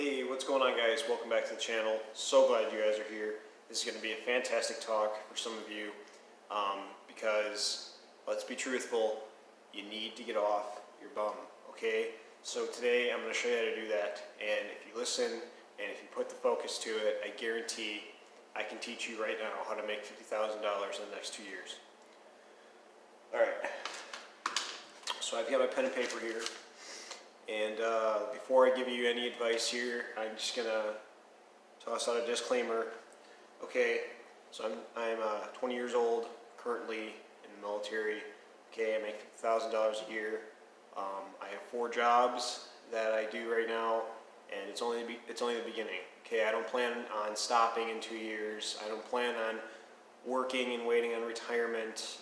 Hey, what's going on, guys? Welcome back to the channel. So glad you guys are here. This is going to be a fantastic talk for some of you because, let's be truthful, you need to get off your bum, okay? So today I'm going to show you how to do that, and if you listen and if you put the focus to it, I guarantee I can teach you right now how to make $50,000 in the next 2 years. Alright, so I've got my pen and paper here. And before I give you any advice here, I'm just gonna toss out a disclaimer. Okay, so I'm 20 years old, currently in the military. Okay, I make $50,000 a year. I have 4 jobs that I do right now, and it's only the beginning. Okay, I don't plan on stopping in 2 years. I don't plan on working and waiting on retirement.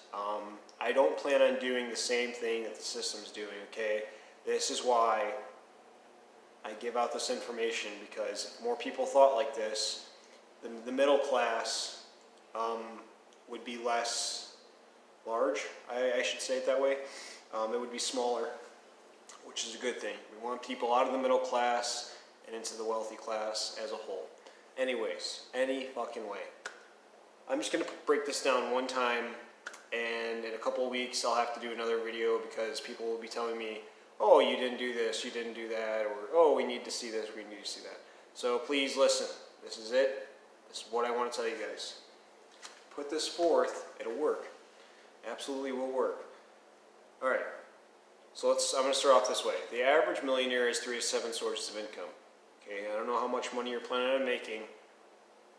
I don't plan on doing the same thing that the system's doing. Okay. This is why I give out this information, because if more people thought like this, the middle class would be less large, I should say it that way. It would be smaller, which is a good thing. We want people out of the middle class and into the wealthy class as a whole. Anyways, any fucking way. I'm just going to break this down one time, and in a couple of weeks I'll have to do another video because people will be telling me, oh, you didn't do this, you didn't do that, or oh, we need to see this, we need to see that. So please listen. This is it. This is what I want to tell you guys. Put this forth, it'll work. Absolutely will work. Alright, so I'm going to start off this way. The average millionaire has 3 to 7 sources of income. Okay, I don't know how much money you're planning on making,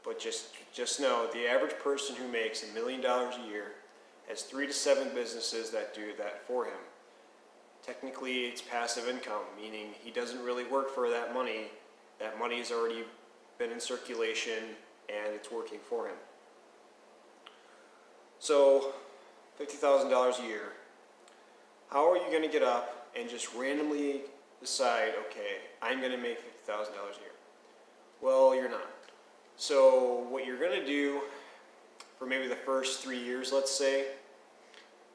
but just know the average person who makes $1 million a year has 3 to 7 businesses that do that for him. Technically, it's passive income, meaning he doesn't really work for that money. That money has already been in circulation and it's working for him. So, $50,000 a year. How are you going to get up and just randomly decide, okay, I'm going to make $50,000 a year? Well, you're not. So, what you're going to do for maybe the first 3 years, let's say,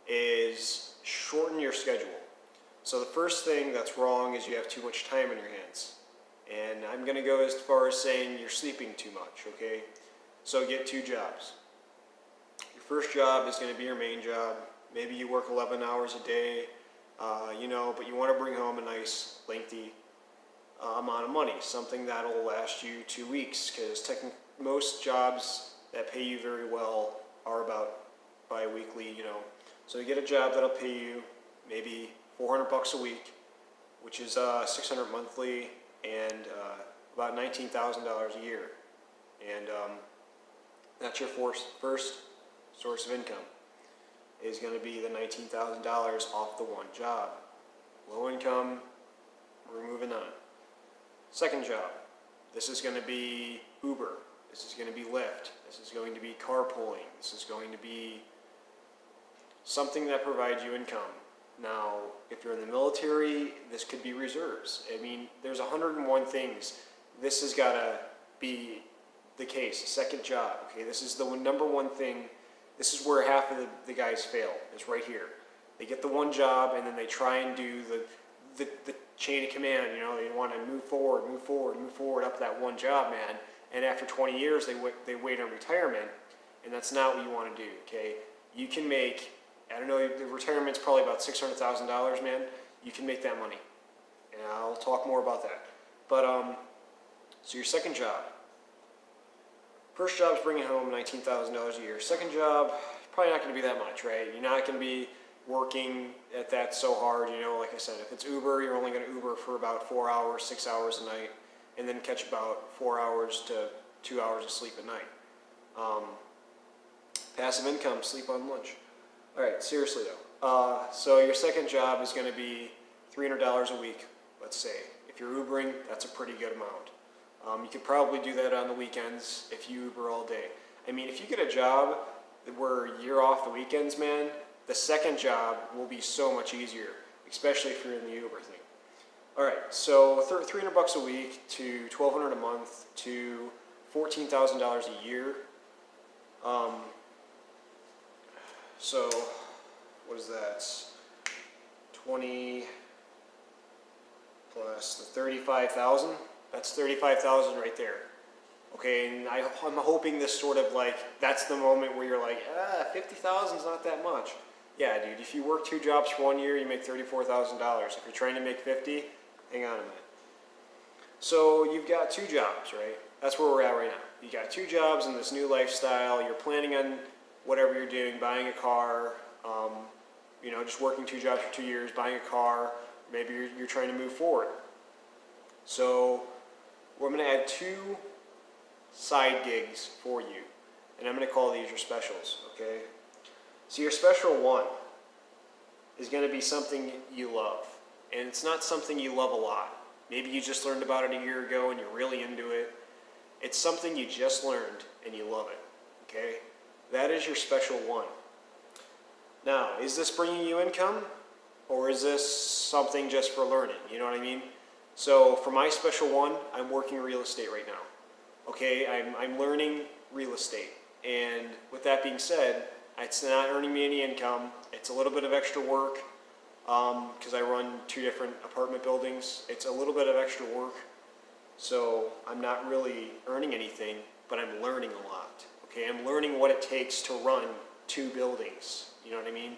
is shorten your schedule. So the first thing that's wrong is you have too much time in your hands. And I'm going to go as far as saying you're sleeping too much, okay? So get 2 jobs. Your first job is going to be your main job. Maybe you work 11 hours a day, but you want to bring home a nice, lengthy amount of money, something that'll last you 2 weeks, because most jobs that pay you very well are about bi-weekly, So you get a job that'll pay you maybe $400 a week, which is $600 monthly, and about $19,000 a year. And that's your first source of income, is going to be the $19,000 off the one job. Low income, we're moving on. Second job, this is going to be Uber, this is going to be Lyft, this is going to be carpooling, this is going to be something that provides you income. Now, if you're in the military, this could be reserves. I mean, there's 101 things. This has got to be the case. A second job, okay? This is the number one thing. This is where half of the guys fail, is right here. They get the one job, and then they try and do the chain of command. They want to move forward up that one job, man. And after 20 years, they wait on retirement, and that's not what you want to do, okay? You can make, I don't know, the retirement's probably about $600,000, man. You can make that money. And I'll talk more about that. But, so your second job. First job's bringing home $19,000 a year. Second job, probably not going to be that much, right? You're not going to be working at that so hard, like I said. If it's Uber, you're only going to Uber for about 4 hours, 6 hours a night, and then catch about 4 hours to 2 hours of sleep at night. Passive income, sleep on lunch. Alright, seriously though. So your second job is going to be $300 a week, let's say. If you're Ubering, that's a pretty good amount. You could probably do that on the weekends if you Uber all day. I mean, if you get a job where you're off the weekends, man, the second job will be so much easier, especially if you're in the Uber thing. Alright, so $300 a week to $1,200 a month to $14,000 a year. So, what is that? 20 plus the 35,000. That's 35,000 right there. Okay, and I'm hoping this sort of like, that's the moment where you're like, 50,000 is not that much. Yeah, dude, if you work 2 jobs for 1 year, you make $34,000. If you're trying to make 50, hang on a minute. So you've got 2 jobs, right? That's where we're at right now. You got 2 jobs in this new lifestyle. You're planning on whatever you're doing, buying a car, you know, just working 2 jobs for 2 years, buying a car. Maybe you're trying to move forward. So we're going to add 2 side gigs for you, and I'm going to call these your specials, okay? So your special one is going to be something you love, and it's not something you love a lot. Maybe you just learned about it a year ago and you're really into it. It's something you just learned and you love it, okay? That is your special one. Now, is this bringing you income, or is this something just for learning? You know what I mean? So for my special one, I'm working real estate right now. Okay, I'm learning real estate, and with that being said, it's not earning me any income. It's a little bit of extra work because I run 2 different apartment buildings. It's a little bit of extra work, so I'm not really earning anything, but I'm learning a lot. Okay, I'm learning what it takes to run 2 buildings. You know what I mean?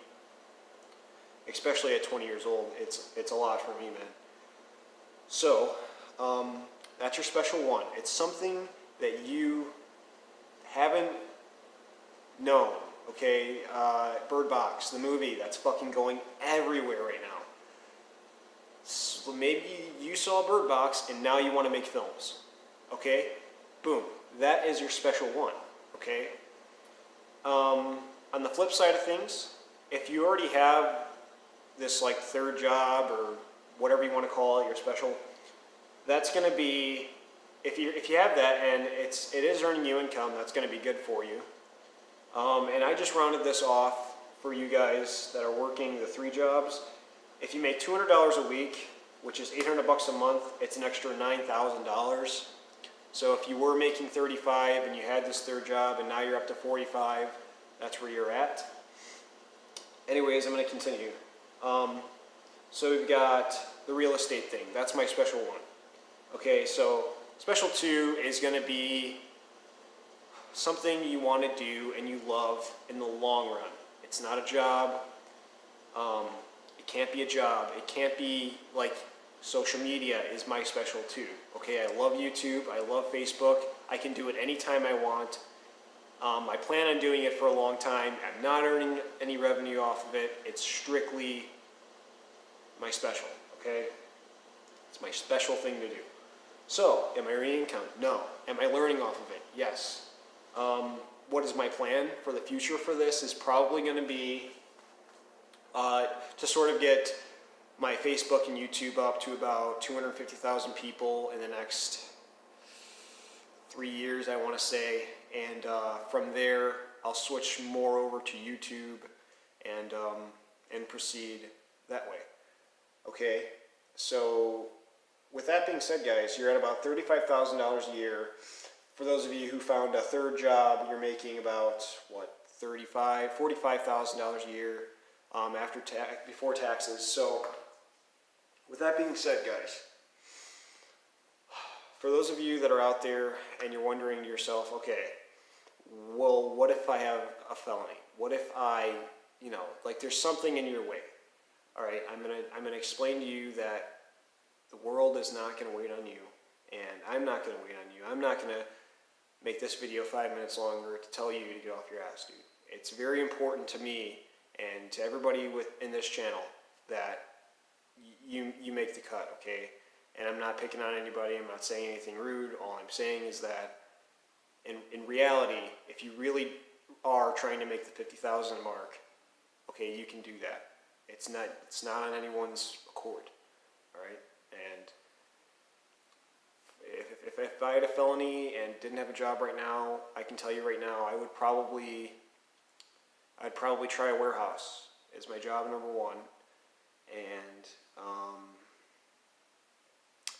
Especially at 20 years old, it's a lot for me, man. So that's your special one. It's something that you haven't known, okay? Bird Box, the movie, that's fucking going everywhere right now. So maybe you saw Bird Box and now you want to make films, okay? Boom, that is your special one, okay? On the flip side of things, if you already have this like 3rd job or whatever you want to call it, your special, that's going to be, if you have that and it is earning you income, that's going to be good for you. And I just rounded this off for you guys that are working the 3 jobs. If you make $200 a week, which is $800 a month, it's an extra $9,000. So if you were making 35 and you had this 3rd job and now you're up to 45, that's where you're at. Anyways, I'm going to continue. So we've got the real estate thing. That's my special one. Okay, so special 2 is going to be something you want to do and you love in the long run. It's not a job. It can't be a job. It can't be like social media is my special 2. Okay, I love YouTube. I love Facebook. I can do it anytime I want. I plan on doing it for a long time. I'm not earning any revenue off of it. It's strictly my special, okay? It's my special thing to do. So, am I earning income? No. Am I learning off of it? Yes. What is my plan for the future for this is probably going to be to sort of get my Facebook and YouTube up to about 250,000 people in the next 3 years, I want to say. And from there, I'll switch more over to YouTube and proceed that way. Okay, so with that being said, guys, you're at about $35,000 a year. For those of you who found a 3rd job, you're making about, what, $45,000 a year before taxes. So with that being said, guys, for those of you that are out there and you're wondering to yourself, okay, well, what if I have a felony? What if I, you know, like there's something in your way? All right, I'm gonna explain to you that the world is not gonna wait on you, and I'm not gonna wait on you. I'm not gonna make this video 5 minutes longer to tell you to get off your ass, dude. It's very important to me and to everybody in this channel that you make the cut, okay? And I'm not picking on anybody. I'm not saying anything rude. All I'm saying is that in reality, if you really are trying to make the 50,000 mark, okay, you can do that. It's not on anyone's accord, all right? And if I had a felony and didn't have a job right now, I can tell you right now, I'd probably try a warehouse as my job number 1, and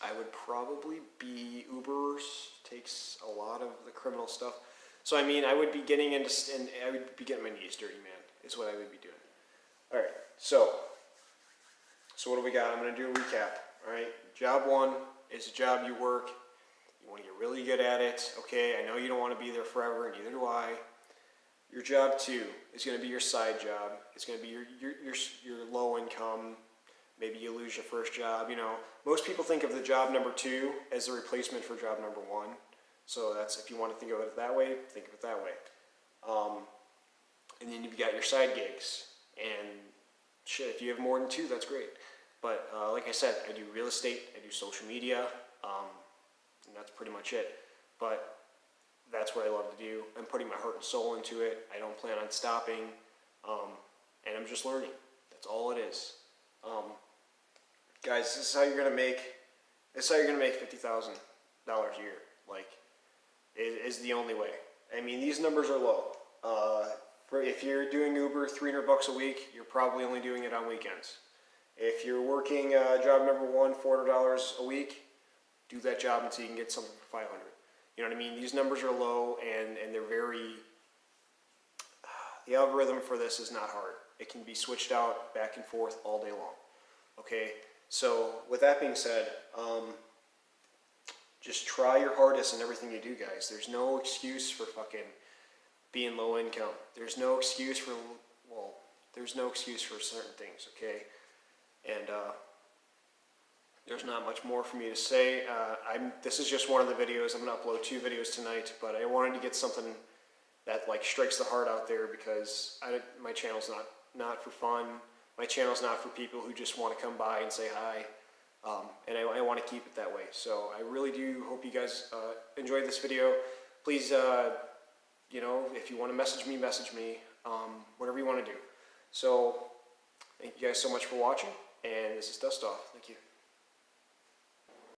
I would probably be Uber. Takes a lot of the criminal stuff. So I mean, I would be getting into, and I would be getting my knees dirty, man, is what I would be doing. All right, so what do we got? I'm going to do a recap, all right? Job 1 is a job you work You want to get really good at it. Okay, I know you don't want to be there forever, and neither do I. Your job 2 is going to be your side job. It's going to be your low income. Maybe you lose your first job. You know, most people think of the job number 2 as a replacement for job number 1. So that's, if you want to think of it that way, think of it that way. And then you've got your side gigs. And shit, if you have more than 2, that's great. But like I said, I do real estate, I do social media, and that's pretty much it. But that's what I love to do. I'm putting my heart and soul into it. I don't plan on stopping, and I'm just learning. That's all it is. Guys, this is how you're gonna make. This is how you're gonna make $50,000 a year. Like, it is the only way. I mean, these numbers are low. If you're doing Uber $300 a week, you're probably only doing it on weekends. If you're working job number 1, $400 a week, do that job until you can get something for $500. You know what I mean? These numbers are low, and they're very, the algorithm for this is not hard. It can be switched out back and forth all day long. Okay, so with that being said, just try your hardest in everything you do, guys. There's no excuse for fucking being low income. There's no excuse for, well, there's no excuse for certain things, okay? And there's not much more for me to say. This is just one of the videos. I'm gonna upload 2 videos tonight, but I wanted to get something that like strikes the heart out there, because my channel's not for fun. My channel's not for people who just want to come by and say hi. And I want to keep it that way. So I really do hope you guys enjoyed this video. Please, you know, if you want to message me, whatever you want to do. So thank you guys so much for watching, and this is Dust Off. Thank you.